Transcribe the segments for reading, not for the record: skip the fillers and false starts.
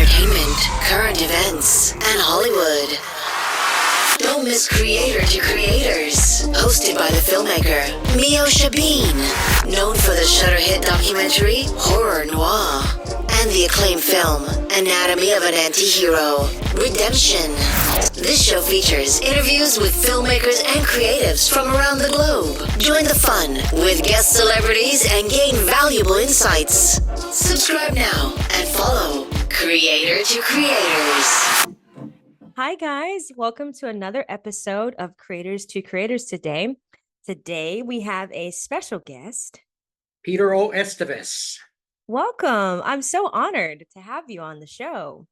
entertainment, current events, and Hollywood. Don't miss Creator to Creators, hosted by the filmmaker Meosha Bean, known for the Shudder hit documentary Horror Noir and the acclaimed film Anatomy of an Anti-Hero, Redemption. This show features interviews with filmmakers and creatives from around the globe. Join the fun with guest celebrities and gain valuable insights. Subscribe now and follow Creator to Creators. Hi, guys. Welcome to another episode of Creators to Creators today. Today, we have a special guest. Peter O Estevez. Welcome. I'm so honored to have you on the show.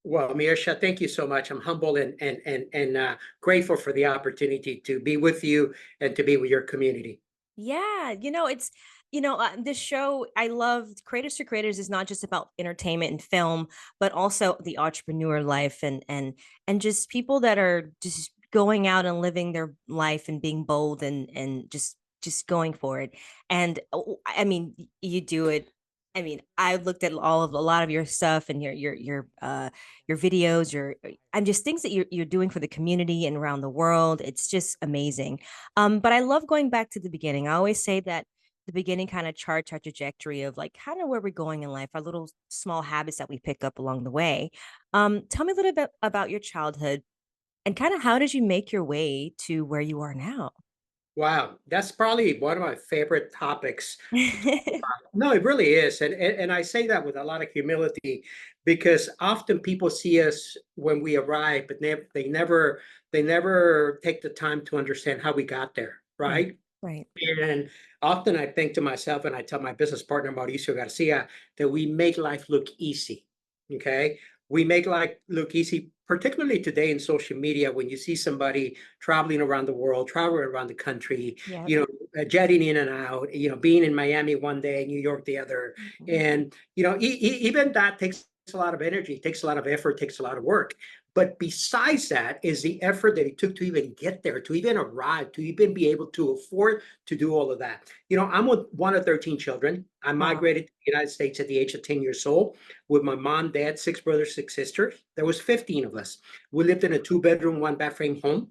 Well, Meosha, thank you so much. I'm humbled and grateful for the opportunity to be with you and to be with your community. Yeah, this show, I love Creators to Creators is not just about entertainment and film, but also the entrepreneur life and just people that are just going out and living their life and being bold and just going for it. And I mean, you do it. I mean, I looked at a lot of your stuff and your videos, I'm just things that you're doing for the community and around the world. It's just amazing. But I love going back to the beginning. I always say that the beginning kind of charts our trajectory of like kind of where we're going in life, our little small habits that we pick up along the way. Tell me a little bit about your childhood and kind of how did you make your way to where you are now? Wow, that's probably one of my favorite topics. No, it really is. And I say that with a lot of humility because often people see us when we arrive, but they never take the time to understand how we got there, right? Right. And often I think to myself, and I tell my business partner, Mauricio Garcia, that we make life look easy. Okay. We make life look easy, particularly today in social media, when you see somebody traveling around the world, traveling around the country, Yeah. Jetting in and out, being in Miami one day, New York the other. And, even that takes a lot of energy, takes a lot of effort, takes a lot of work. But besides that is the effort that it took to even get there, to even arrive, to even be able to afford to do all of that. I'm one of 13 children. I migrated to the United States at the age of 10 years old with my mom, dad, 6 brothers, 6 sisters. There was 15 of us. We lived in a 2-bedroom, 1-bath-frame home.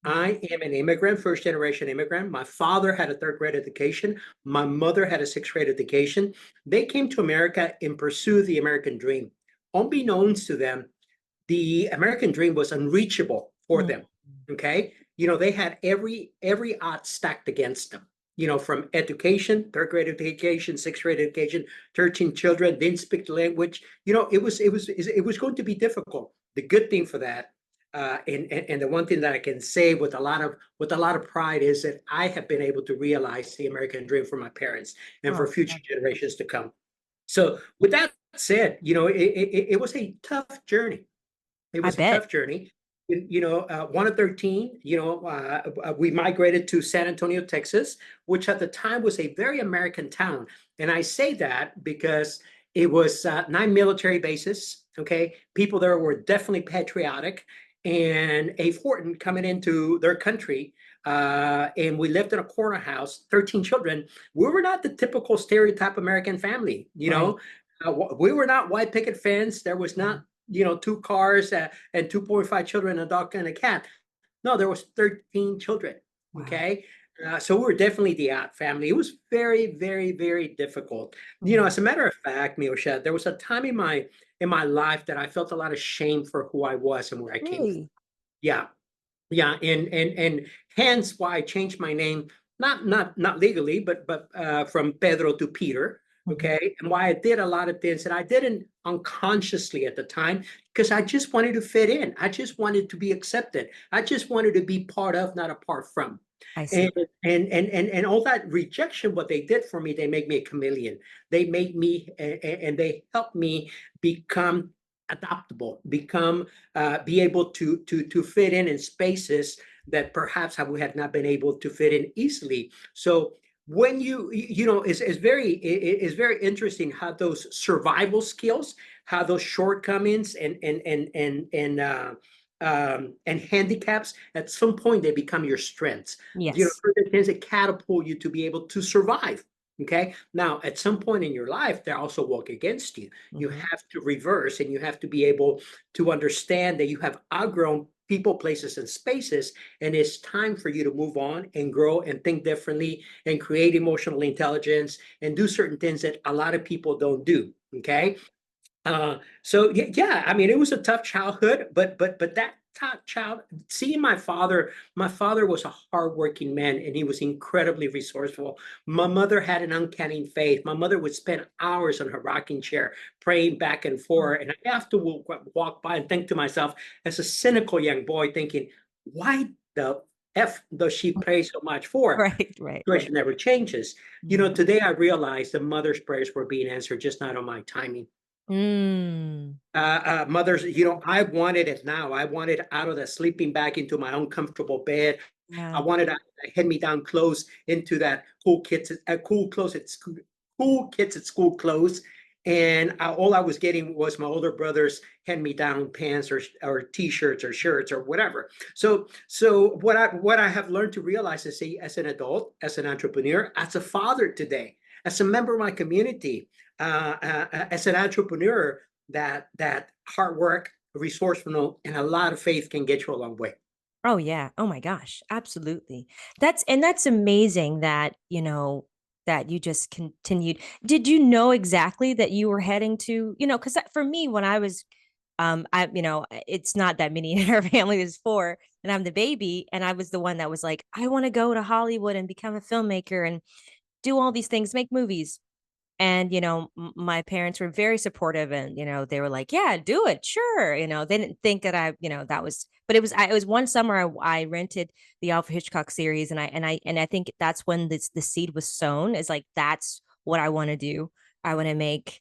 I am an immigrant, first generation immigrant. My father had a 3rd grade education. My mother had a 6th grade education. They came to America in pursuit of the American dream. Unbeknownst to them, the American dream was unreachable for them. Okay. They had every odd stacked against them, from education, 3rd grade education, 6th grade education, 13 children, didn't speak the language. It was going to be difficult. The good thing for that, and the one thing that I can say with a lot of pride is that I have been able to realize the American dream for my parents and for future generations to come. So with that said, it was a tough journey. It was a tough journey. One of 13, we migrated to San Antonio, Texas, which at the time was a very American town. And I say that because it was 9 military bases. Okay. People there were definitely patriotic and a foreign coming into their country. And we lived in a corner house, 13 children. We were not the typical stereotype American family, we were not white picket fence. There was not 2 cars and 2.5 children, a dog and a cat. No, there was 13 children. Wow. Okay. So we were definitely the odd family. It was very, very, very difficult. As a matter of fact, Meosha, there was a time in my life that I felt a lot of shame for who I was and where I came from. Yeah. Yeah. And hence why I changed my name, not legally, but from Pedro to Peter. Okay. And why I did a lot of things that I didn't unconsciously at the time, because I just wanted to fit in. I just wanted to be accepted. I just wanted to be part of, not apart from. I see. And all that rejection, what they did for me, they made me a chameleon. They made me, and they helped me become adaptable, be able to fit in spaces that perhaps I would have not been able to fit in easily. So when it's very interesting how those survival skills, how those shortcomings and handicaps at some point they become your strengths. Yes. Things that catapult you to be able to survive. Okay. Now, at some point in your life, they also work against you. You Mhm. have to reverse, and you have to be able to understand that you have outgrown people, places, and spaces. And it's time for you to move on and grow and think differently and create emotional intelligence and do certain things that a lot of people don't do. Okay. So yeah, I mean, it was a tough childhood, but that top child, seeing my father was a hardworking man, and he was incredibly resourceful. My mother had an uncanny faith. My mother would spend hours on her rocking chair praying back and Oh. forth, and I have to walk by and think to myself, as a cynical young boy, thinking, why the f does she pray so much for? Right, right. Situation never changes. Mhm. Today I realize the mother's prayers were being answered, just not on my timing. Mm. Mothers, I wanted it now. I wanted out of the sleeping bag into my own comfortable bed. I Yeah. wanted out of the hand-me-down clothes into that cool clothes at school, cool kids at school clothes. And all I was getting was my older brother's hand-me-down pants or t-shirts or shirts or whatever. So what I have learned to realize is, as an adult, as an entrepreneur, as a father today, as a member of my community, as an entrepreneur, that hard work, resourcefulness, and a lot of faith can get you a long way. Oh yeah. Oh my gosh. Absolutely. That's amazing that, that you just continued. Did you know exactly that you were heading to, because for me, when I was, it's not that many in our family, there's four, and I'm the baby. And I was the one that was like, I want to go to Hollywood and become a filmmaker and do all these things, make movies. And, my parents were very supportive, and, they were like, yeah, do it. Sure. They didn't think that that was, but it was one summer I rented the Alfred Hitchcock series, and I think that's when the seed was sown, is like, that's what I want to do. I want to make,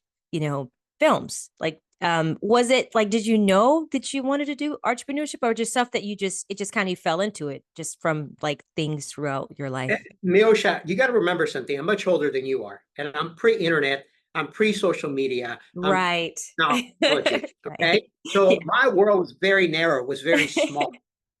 films. Like, was it like, did you know that you wanted to do entrepreneurship, or just stuff that it just kind of fell into it just from like things throughout your life? Miosha, you got to remember something. I'm much older than you are, and I'm pre-internet. I'm pre-social media. I'm Right. technology. Right. Okay, so Yeah. my world was very narrow, was very small.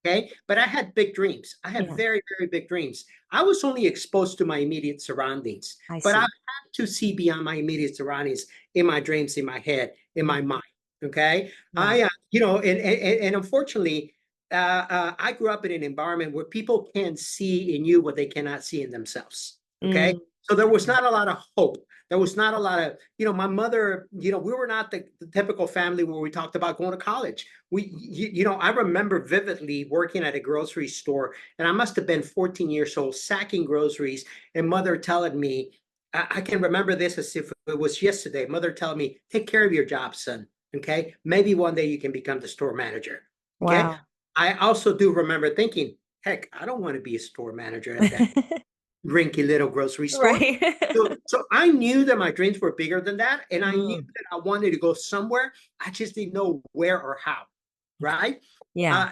Okay, but I had big dreams. I had Yeah. very, very big dreams. I was only exposed to my immediate surroundings, I but I see. had to see beyond my immediate surroundings in my dreams, in my head, in my Mhm. mind. Okay, Wow. and unfortunately, I grew up in an environment where people can see in you what they cannot see in themselves. Okay. Mm. So there was not a lot of hope. There was not a lot of, my mother, we were not the typical family where we talked about going to college. I remember vividly working at a grocery store, and I must have been 14 years old, sacking groceries, and mother telling me, I can remember this as if it was yesterday. Mother telling me, take care of your job, son. Okay. Maybe one day you can become the store manager. Okay. Wow. I also do remember thinking, heck, I don't want to be a store manager at that rinky little grocery store. Right. So I knew that my dreams were bigger than that, and I knew Mm. that I wanted to go somewhere. I just didn't know where or how, right? Yeah.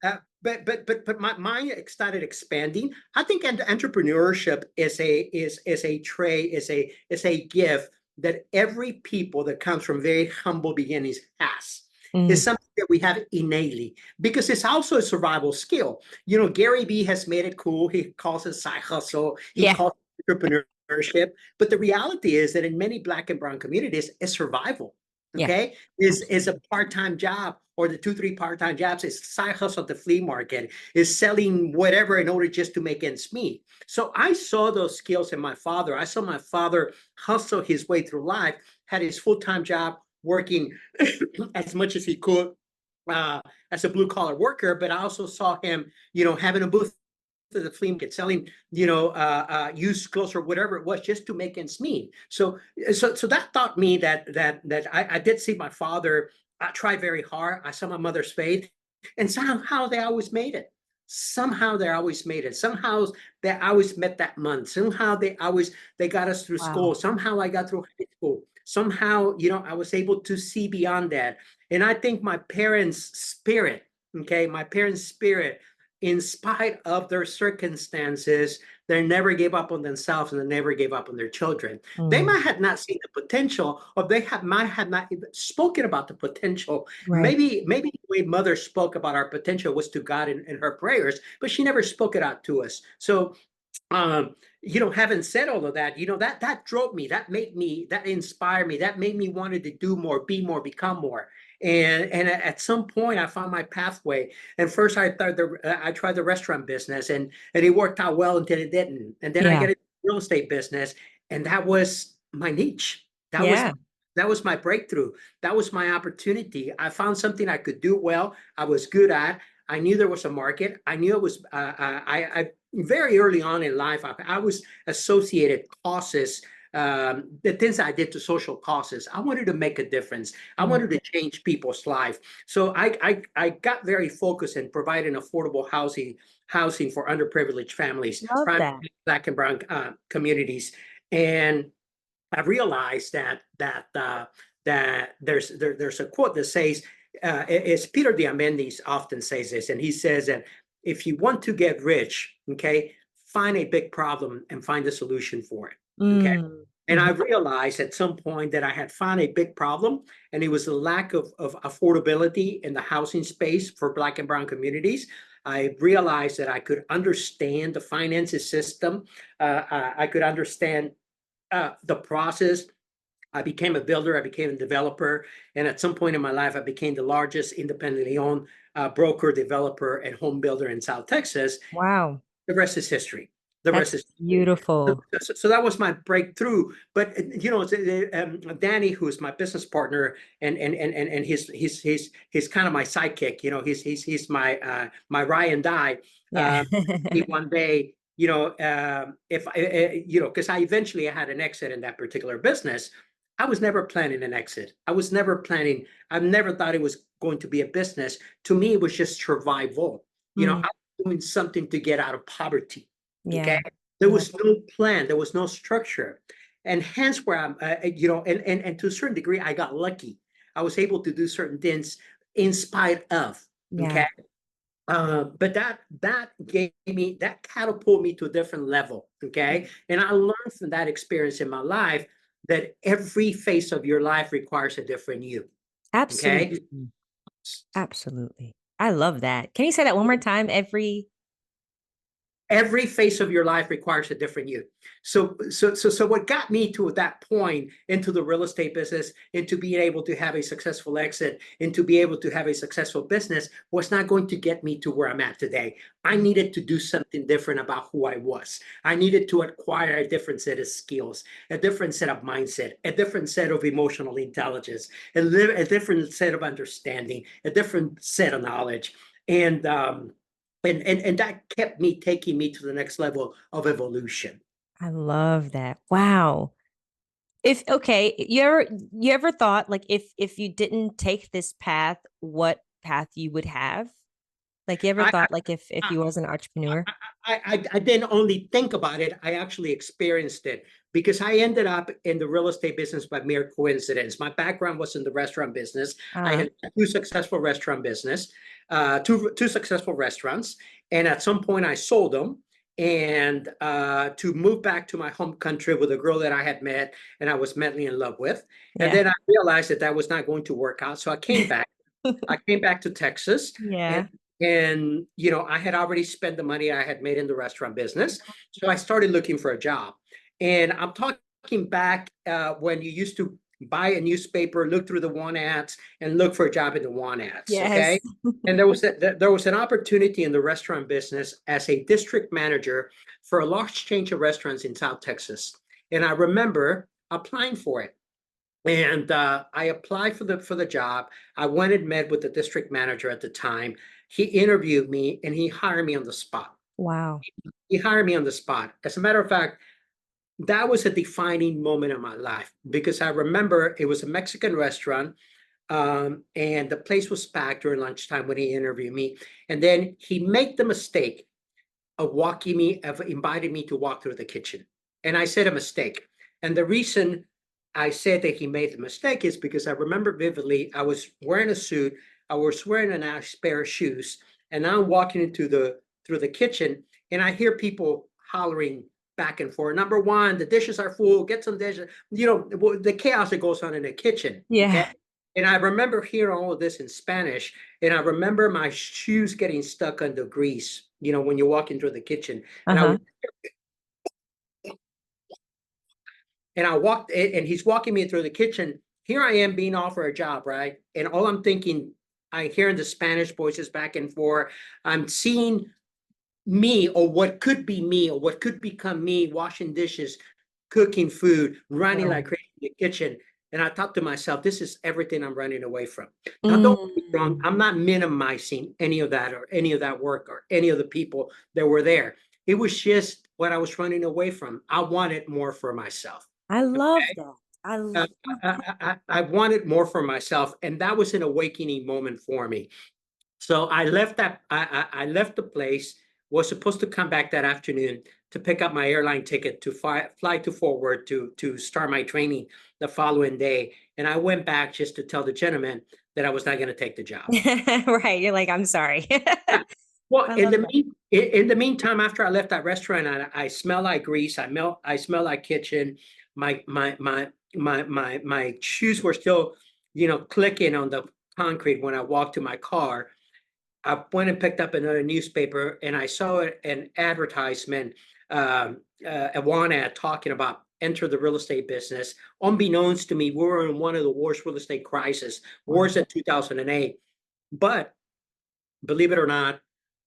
Uh, I, but my mind started expanding. I think entrepreneurship is a trait, is a gift that every people that comes from very humble beginnings has. Is Mm. something that we have innately, because it's also a survival skill. Gary Vee has made it cool. He calls it side hustle. He Yeah. calls it entrepreneurship. But the reality is that in many Black and brown communities, it's survival. Yeah. Okay, is Absolutely. a part-time job, or the 2 3 part-time jobs, is side hustle at the flea market, is selling whatever in order just to make ends meet. So I saw those skills in my father. I saw my father hustle his way through life, had his full-time job, working as much as he could uh, as a blue-collar worker. But I also saw him, having a booth at the flea market, selling, used clothes or whatever it was, just to make ends meet. So that taught me that I did see my father try very hard. I saw my mother's faith, and somehow they always made it. Somehow they always made it. Somehow they always met that month. Somehow they got us through Wow. school. Somehow I got through high school. Somehow, I was able to see beyond that. And I think my parents' spirit, okay, my parents' spirit, in spite of their circumstances, they never gave up on themselves, and they never gave up on their children. They Mm. might have not seen the potential, or might have not even spoken about the potential. Right. Maybe the way mother spoke about our potential was to God in her prayers, but she never spoke it out to us. So Having said all of that, that drove me, that inspired me, that made me wanted to do more, be more, become more. And at some point, I found my pathway. And first, I tried the restaurant business, and it worked out well until it didn't. And then I Yeah. get into real estate business, and that was my niche. Yeah. That was my breakthrough. That was my opportunity. I found something I could do well. I was good at. I knew there was a market. I knew it was. I very early on in life, I was associated causes, the things I did to social causes. I wanted to make a difference. I wanted to change people's life. So I got very focused in providing affordable housing for underprivileged families, Love that. primarily Black and Brown communities. And I realized that there's a quote that says, it's Peter Diamandis often says this, and he says that if you want to get rich, okay, find a big problem and find a solution for it. Okay. And I realized at some point that I had found a big problem, and it was the lack of affordability in the housing space for Black and Brown communities. I realized that I could understand the finances system. I could understand the process. I became a builder, I became a developer, and at some point in my life, I became the largest independently owned broker, developer, and home builder in South Texas. Wow. The rest is history. The rest That's is beautiful. so that was my breakthrough. But Danny, who's my business partner, and he's kind of my sidekick. He's my Ryan Dye. Yeah. One day, if because I eventually had an exit in that particular business. I was never planning an exit. I never thought it was going to be a business. To me, it was just survival. I was doing something to get out of poverty. Okay. Yeah. There was no plan. There was no structure. And hence where I'm, and to a certain degree, I got lucky. I was able to do certain things in spite of. Yeah. Okay. But that catapulted me to a different level. Okay. And I learned from that experience in my life that every phase of your life requires a different you. Okay. Absolutely. Absolutely. I love that. Can you say that one more time? Every phase of your life requires a different you. So what got me to that point into the real estate business, into being able to have a successful exit, into be able to have a successful business, was not going to get me to where I'm at today. I needed to do something different about who I was. I needed to acquire a different set of skills, a different set of mindset, a different set of emotional intelligence, a different set of understanding, a different set of knowledge. And that kept me taking me to the next level of evolution. I love that. Wow. You ever thought like if you didn't take this path, what path you would have? Like you ever I, thought like if I, you was an entrepreneur? I didn't only think about it, I actually experienced it, because I ended up in the real estate business by mere coincidence. My background was in the restaurant business. I had two successful restaurants, and at some point I sold them, and to move back to my home country with a girl that I had met and I was madly in love with. And Yeah. then I realized that was not going to work out, so I came back. I came back to Texas, Yeah. and I had already spent the money I had made in the restaurant business, so I started looking for a job. And I'm talking back when you used to buy a newspaper, look through the want ads, and look for a job in the want ads. Yes. Okay, and there was an opportunity in the restaurant business as a district manager for a large chain of restaurants in South Texas, and I remember applying for it. And I applied for the job. I went and met with the district manager at the time. He interviewed me and he hired me on the spot. Wow. He hired me on the spot. As a matter of fact, that was a defining moment in my life, because I remember it was a Mexican restaurant, and the place was packed during lunchtime when he interviewed me. And then he made the mistake of inviting me to walk through the kitchen. And I said a mistake. And the reason I said that he made the mistake is because I remember vividly, I was wearing a suit, I was wearing a nice pair of shoes, and now I'm walking through the kitchen, and I hear people hollering back and forth. Number one, the dishes are full, get some dishes, the chaos that goes on in the kitchen. Yeah. Okay? And I remember hearing all of this in Spanish, and I remember my shoes getting stuck under grease, when you walk into the kitchen. And And I walked, and he's walking me through the kitchen. Here I am being offered a job, right? And all I'm thinking, I hear the Spanish voices back and forth. I'm seeing me, or what could be me, or what could become me, washing dishes, cooking food, running like crazy in the kitchen. And I thought to myself, this is everything I'm running away from. Now, don't get me wrong, I'm not minimizing any of that, or any of that work, or any of the people that were there. It was just what I was running away from. I wanted more for myself. I love Okay? that. I Uh, love I wanted more for myself, and that was an awakening moment for me. So I left that. I left the place. Was supposed to come back that afternoon to pick up my airline ticket to fly to Fort Worth to start my training the following day. And I went back just to tell the gentleman that I was not going to take the job. right. You're like, I'm sorry. Yeah. Well, I love that. in the meantime, after I left that restaurant, I smell like grease. I smell like kitchen. My shoes were still, clicking on the concrete when I walked to my car. I went and picked up another newspaper, and I saw an advertisement, a one ad talking about enter the real estate business. Unbeknownst to me, we were in one of the worst real estate crises, worse than 2008. But believe it or not,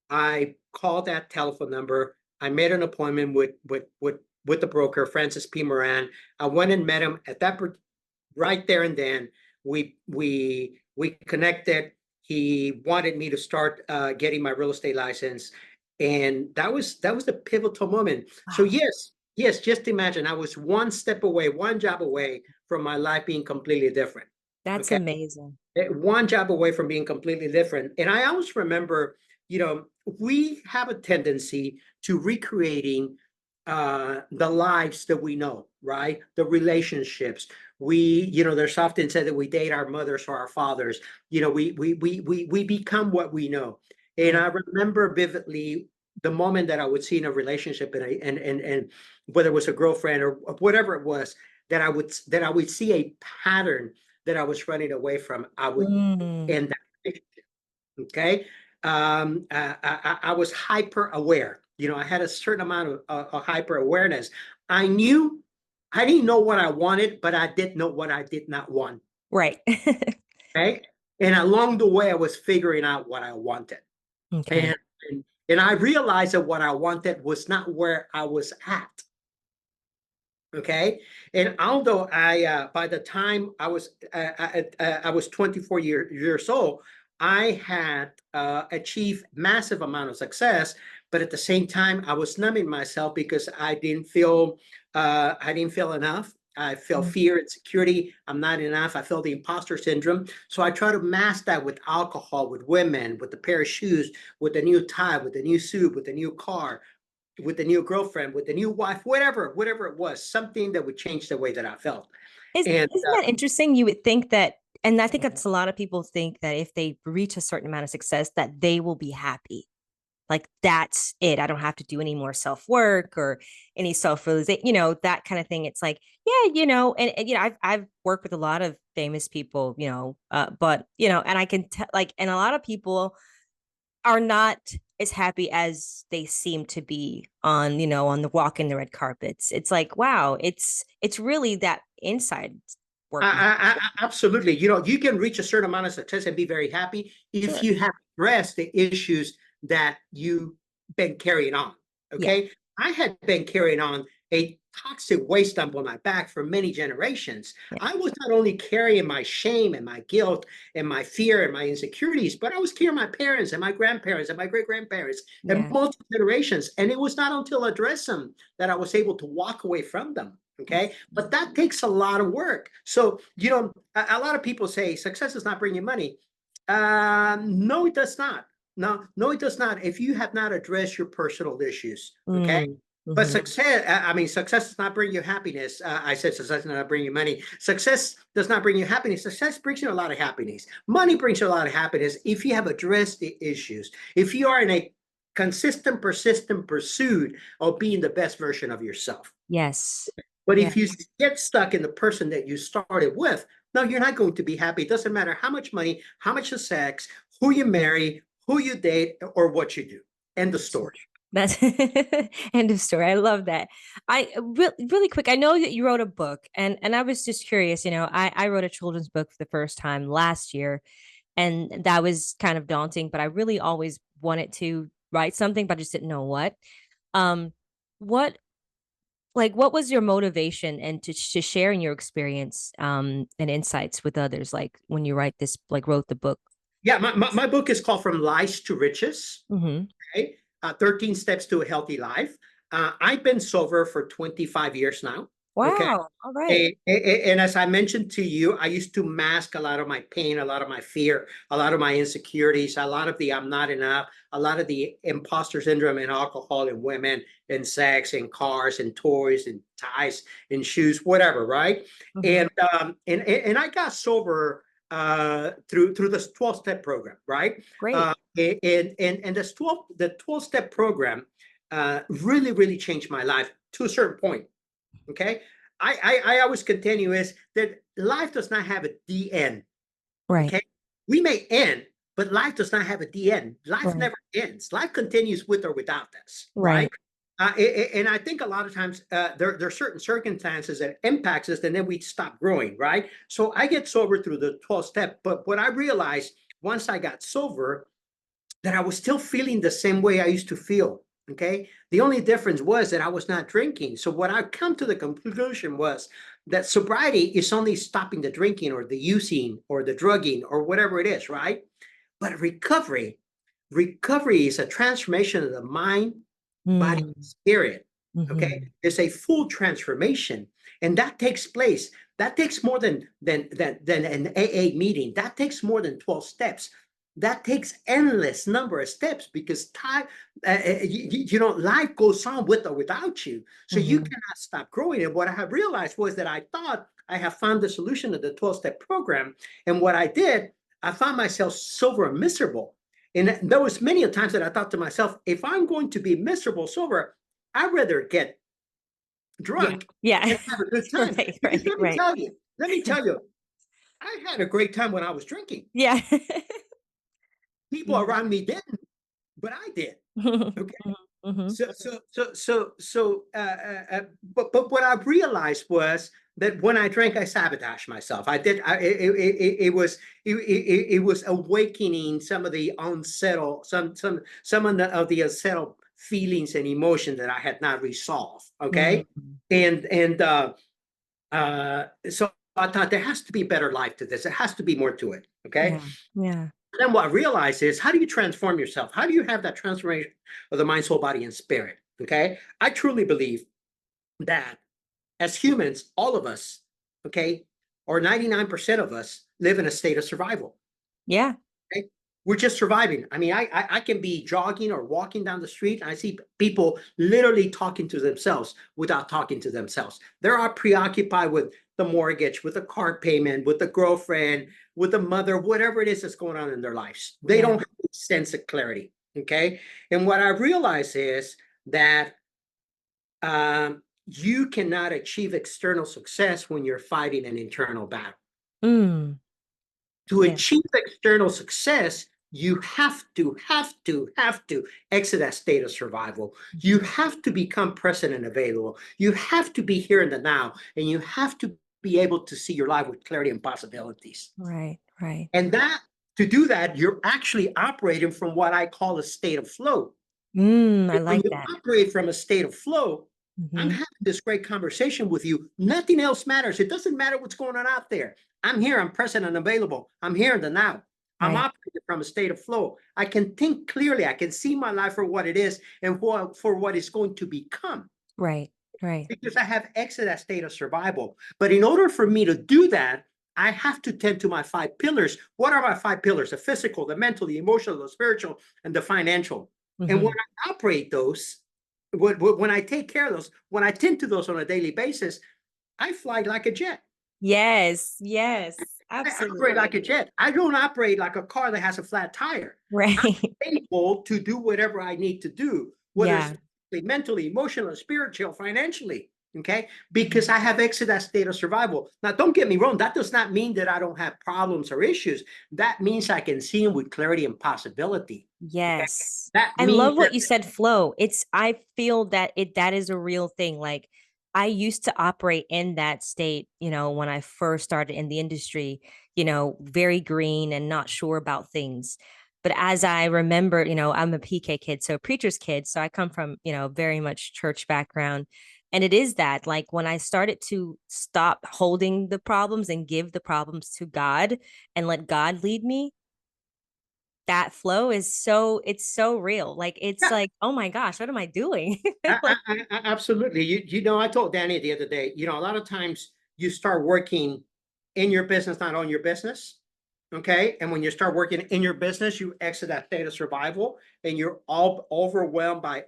I called that telephone number. I made an appointment with the broker, Francis P. Moran. I went and met him at that right there and then. We connected. He wanted me to start getting my real estate license, and that was the pivotal moment. So Wow. yes, just imagine I was one step away, one job away from my life being completely different. That's Okay, amazing. one job away from being completely different. And I always remember, we have a tendency to recreating the lives that we know, right? The relationships. There's often said that we date our mothers or our fathers. We become what we know. And Right. I remember vividly the moment that I would see in a relationship, and whether it was a girlfriend or whatever it was, that I would see a pattern that I was running away from. I would Mm, end that relationship. Okay. I was hyper aware. I had a certain amount of hyper awareness. I knew, I didn't know what I wanted, but I did know what I did not want. right. Okay. And along the way, I was figuring out what I wanted. Okay. And, and I realized that what I wanted was not where I was at. Okay. And although by the time I was 24 years old, I had achieved massive amount of success, but at the same time, I was numbing myself because I didn't feel enough. I felt Mm. fear, insecurity. I'm not enough. I felt the imposter syndrome. So I try to mask that with alcohol, with women, with the pair of shoes, with the new tie, with the new suit, with the new car, with the new girlfriend, with the new wife, whatever it was, something that would change the way that I felt. And Isn't that interesting? You would think that, and I think that's a lot of people think that if they reach a certain amount of success, that they will be happy. Like that's it. I don't have to do any more self work or any self realization, that kind of thing. It's like, yeah, and I've worked with a lot of famous people, but and I can tell, like, and a lot of people are not as happy as they seem to be on the walking the red carpets. It's like, wow, it's really that inside work. absolutely, you can reach a certain amount of success and be very happy if Sure. you have addressed the issues that you've been carrying on. Yeah. Okay, I had been carrying on a toxic waste dump on my back for many generations. Yeah. I was not only carrying my shame and my guilt and my fear and my insecurities, but I was carrying my parents and my grandparents and my great grandparents and Yeah. multiple generations. And it was not until I addressed them that I was able to walk away from them. Okay. But that takes a lot of work. So, a lot of people say success does not bring you money. No, it does not. No, it does not. If you have not addressed your personal issues, okay. Mm, But mhm. success does not bring you happiness. I said success does not bring you money. Success does not bring you happiness. Success brings you a lot of happiness. Money brings you a lot of happiness if you have addressed the issues. If you are in a consistent, persistent pursuit of being the best version of yourself. Yes. But Yeah. if you get stuck in the person that you started with, no, you're not going to be happy. It doesn't matter how much money, how much of sex, who you marry, who you date, or what you do. End the So story. That's end of story. I love that. Really quick. I know that you wrote a book, and I was just curious. I wrote a children's book for the first time last year, and that was kind of daunting. But I really always wanted to write something, but I just didn't know what. Um, what what was your motivation and to sharing your experience and insights with others? Like when you wrote the book. Yeah, my book is called From Lies to Riches. Mm-hmm. Okay, 13 Steps to a Healthy Life. I've been sober for 25 years now. Okay. Wow. All right. And as I mentioned to you, I used to mask a lot of my pain, a lot of my fear, a lot of my insecurities, a lot of the I'm not enough, a lot of the imposter syndrome in alcohol and women and sex and cars and toys and ties and shoes, whatever, right? Mm-hmm. And I got sober through this 12-step program, right? Great. And this 12-step program really changed my life to a certain point. Okay. I always continue is that life does not have a DN. Right. Okay. We may end, but life does not have a DN. Life Right. never ends. Life continues with or without us. Right. Right. And I think a lot of times there are certain circumstances that impacts us, and then we stop growing. Right. So I get sober through the 12 step. But what I realized once I got sober, that I was still feeling the same way I used to feel. Okay. The only difference was that I was not drinking. So what I come to the conclusion was that sobriety is only stopping the drinking or the using or the drugging or whatever it is, right? But recovery is a transformation of the mind, body, Mm. spirit. Okay. Mm-hmm. It's a full transformation. And that takes place. That takes more than an AA meeting. That takes more than 12 steps. That takes endless number of steps because time, life goes on with or without you. So you Mm-hmm. cannot stop growing. And what I have realized was that I thought I have found the solution of the 12-step program. And what I did, I found myself sober and miserable. And there was many times that I thought to myself, if I'm going to be miserable sober, I'd rather get Yeah. drunk Yeah. and have a good time. Right. Because Right. Right. let me tell you, I had a great time when I was drinking. Yeah. People Yeah. around me didn't, but I did. Okay. Mm-hmm. But what I realized was that when I drank, I sabotaged myself. I did. It was awakening some of the unsettled, some of the unsettled feelings and emotions that I had not resolved. Okay, Mm-hmm. and so I thought there has to be a better life to this. There has to be more to it. Okay. Yeah. Yeah. Then what I realized is, how do you transform yourself? How do you have that transformation of the mind, soul, body, and spirit? Okay. I truly believe that as humans, all of us, okay, or 99% of us live in a state of survival. Yeah. Okay? We're just surviving. I mean, I can be jogging or walking down the street, and I see people literally talking to themselves without talking to themselves. They're preoccupied with the mortgage, with the car payment, with the girlfriend, with the mother, whatever it is that's going on in their lives. They Yeah. don't have a sense of clarity. Okay. And what I realize is that you cannot achieve external success when you're fighting an internal battle. Mm. To Yeah. achieve external success, you have to exit that state of survival. You have to become present and available. You have to be here in the now, and you have to be able to see your life with clarity and possibilities. Right. Right. And that to do that, you're actually operating from what I call a state of flow. I When like you that. operate from a state of flow, I'm Mm-hmm. having this great conversation with you. Nothing else matters. It doesn't matter what's going on out there. I'm here. I'm present and available. I'm here in the now. I'm Right. operating from a state of flow. I can think clearly. I can see my life for what it is and for what it's going to become Right. Right. because I have exited that state of survival. But in order for me to do that, I have to tend to my 5 pillars. What are my 5 pillars? The physical, the mental, the emotional, the spiritual, and the financial. And when Mm-hmm. I operate those, when I take care of those, when I tend to those on a daily basis, I fly like a jet. Yes. Yes. I operate like Absolutely. a jet. I don't operate like a car that has a flat tire. I'm Right. able to do whatever I need to do, whether it's Yeah. mentally, emotionally, spiritual, financially. Okay, because I have exited that state of survival. Now, don't get me wrong, that does not mean that I don't have problems or issues. That means I can see them with clarity and possibility. Okay, Yes. that I means love that what you said, flow. I feel that that is a real thing. Like I used to operate in that state, when I first started in the industry, very green and not sure about things. But as I remember, I'm a PK kid, so a preacher's kid. So I come from, very much church background. And it is that, like, when I started to stop holding the problems and give the problems to God and let God lead me, that flow is it's so real. Like it's yeah, like, oh my gosh, what am I doing? Like, absolutely. I told Danny the other day, a lot of times you start working in your business, not on your business. Okay. And when you start working in your business, you exit that state of survival and you're all overwhelmed by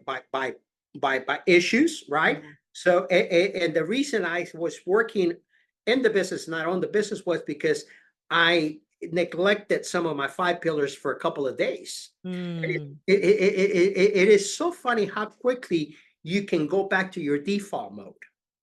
issues, right? yeah. So, and the reason I was working in the business, not on the business, was because I neglected some of my 5 pillars for a couple of days. Mm, It is so funny how quickly you can go back to your default mode.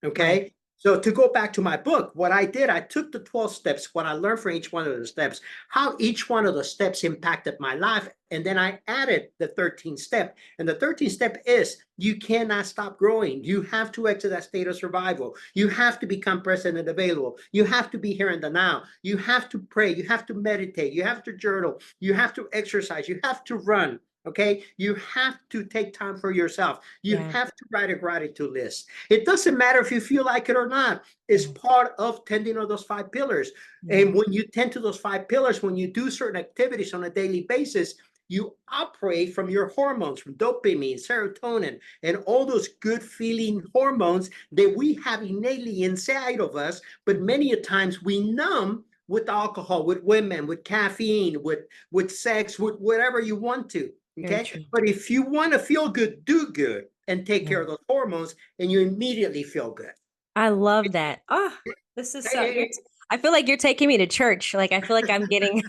right. Okay. So to go back to my book, what I did, I took the 12 steps, what I learned from each one of the steps, how each one of the steps impacted my life. And then I added the 13th step. And the 13th step is you cannot stop growing. You have to exit that state of survival. You have to become present and available. You have to be here in the now. You have to pray. You have to meditate. You have to journal. You have to exercise. You have to run. Okay, you have to take time for yourself. You Yeah. have to write a gratitude list. It doesn't matter if you feel like it or not. It's Yeah. part of tending to those 5 pillars. Yeah. And when you tend to those 5 pillars, when you do certain activities on a daily basis, you operate from your hormones, from dopamine, serotonin, and all those good feeling hormones that we have innately inside of us. But many a times we numb with alcohol, with women, with caffeine, with sex, with whatever you want to. Very Okay. true. But if you want to feel good, do good and take Yeah. care of those hormones, and you immediately feel good. I love that. Oh, this is so Eh, I feel like you're taking me to church. Like I feel like I'm getting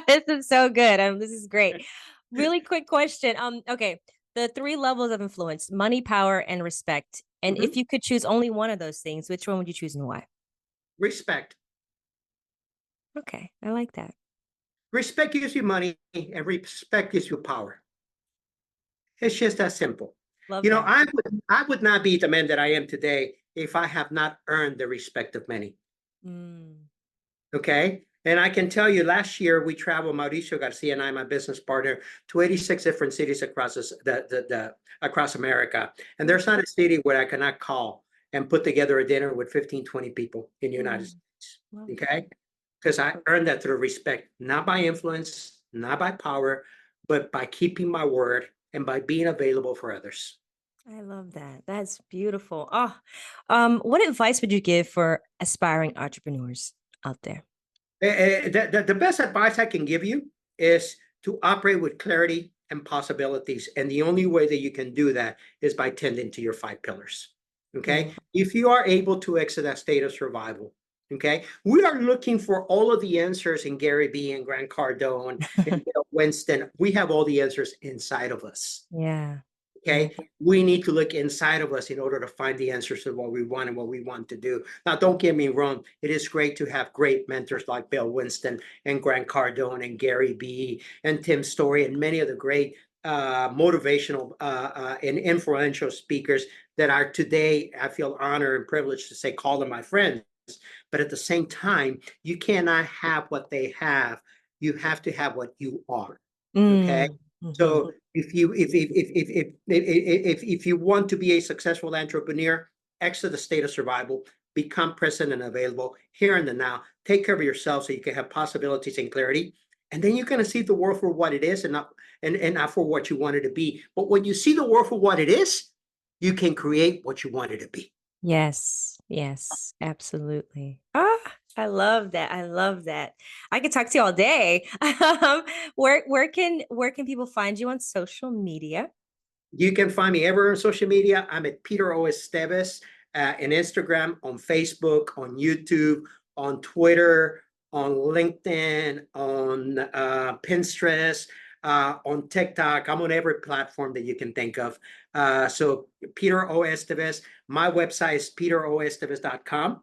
this is so good. This is great. Really quick question. Okay. The 3 levels of influence: money, power, and respect. And if mhm. you could choose only one of those things, which one would you choose and why? Respect. Okay. I like that. Respect gives you money, and respect gives you power. It's just that simple. Love that. I would not be the man that I am today if I have not earned the respect of many. Mm. Okay. And I can tell you, last year we traveled, Mauricio Garcia and I, my business partner, to 86 different cities across across America. And there's not a city where I cannot call and put together a dinner with 15, 20 people in the United Mm. States. Love Okay. Because I earned that through respect, not by influence, not by power, but by keeping my word and by being available for others. I love that. That's beautiful. Oh, what advice would you give for aspiring entrepreneurs out there? The best advice I can give you is to operate with clarity and possibilities. And the only way that you can do that is by tending to your 5 pillars. Okay. Mm. If you are able to exit that state of survival, okay, we are looking for all of the answers in Gary Vee and Grant Cardone and Bill Winston. We have all the answers inside of us. Yeah. Yeah. Okay, we need to look inside of us in order to find the answers to what we want and what we want to do. Now, don't get me wrong, it is great to have great mentors like Bill Winston and Grant Cardone and Gary B and Tim Story and many of the great motivational and influential speakers that are today, I feel honored and privileged to say, call them my friends. But at the same time, you cannot have what they have. You have to have what you are. Okay. Mm. Hmm. So if you want to be a successful entrepreneur, exit the state of survival, become present and available here and the now. Take care of yourself so you can have possibilities and clarity. And then you're going to see the world for what it is and not for what you want it to be. But when you see the world for what it is, you can create what you want it to be. Yes. Yes. Absolutely. Ah, I love that. I love that. I could talk to you all day. Where can people find you on social media? You can find me everywhere on social media. I'm at Peter O Estevez on Instagram, on Facebook, on YouTube, on Twitter, on LinkedIn, on Pinterest. on TikTok. I'm on every platform that you can think of. So Peter O Estevez. My website is peteroestevez.com.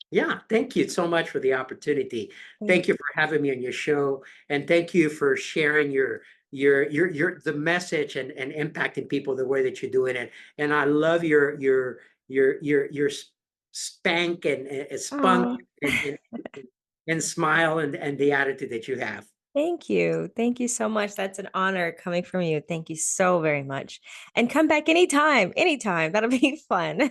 Yeah, thank you so much for the opportunity. Thank you for having me on your show, and thank you for sharing the message and impacting people the way that you're doing it. And I love your spank and spunk Oh, and smile and the attitude that you have. thank you. Thank you so much. That's an honor coming from you. Thank you so very much. And come back anytime, anytime. That'll be fun.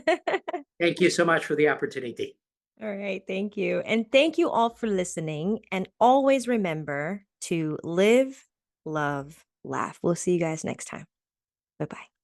Thank you so much for the opportunity. All right. Thank you. And thank you all for listening. And always remember to live, love, laugh. We'll see you guys next time. Bye bye.